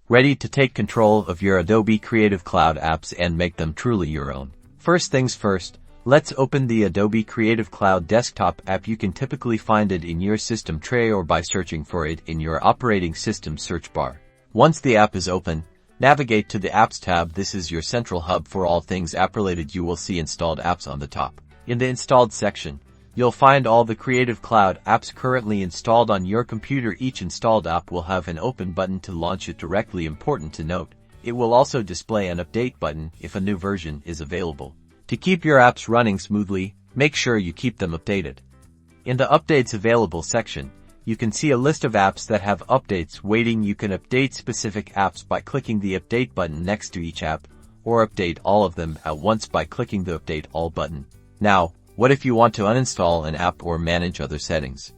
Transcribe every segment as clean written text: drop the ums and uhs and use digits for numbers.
ready to take control of your Adobe Creative Cloud apps and make them truly your own. First things first, let's open the Adobe Creative Cloud desktop app. You can typically find it in your system tray or by searching for it in your operating system search bar. Once the app is open, navigate to the Apps tab. This is your central hub for all things app-related. You will see installed apps on the top. In the Installed section, you'll find all the Creative Cloud apps currently installed on your computer. Each installed app will have an open button to launch it directly. Important to note, it will also display an update button if a new version is available. To keep your apps running smoothly, make sure you keep them updated. In the Updates Available section, you can see a list of apps that have updates waiting. You can update specific apps by clicking the Update button next to each app, or update all of them at once by clicking the Update All button. Now, what if you want to uninstall an app or manage other settings?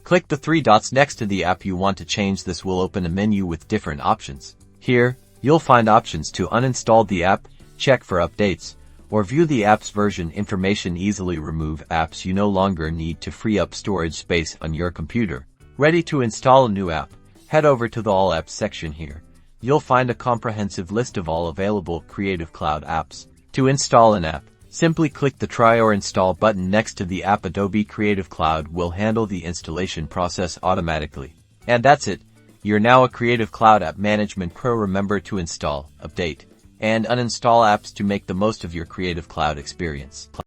Click the three dots next to the app you want to change. This will open a menu with different options. Here, you'll find options to uninstall the app, check for updates, or view the app's version information. Easily remove apps you no longer need to free up storage space on your computer. Ready to install a new app? Head over to the All Apps section here. You'll find a comprehensive list of all available Creative Cloud apps. To install an app, simply click the Try or Install button next to the app. Adobe Creative Cloud will handle the installation process automatically. And that's it. You're now a Creative Cloud App Management Pro. Remember to install, update, and uninstall apps to make the most of your Creative Cloud experience.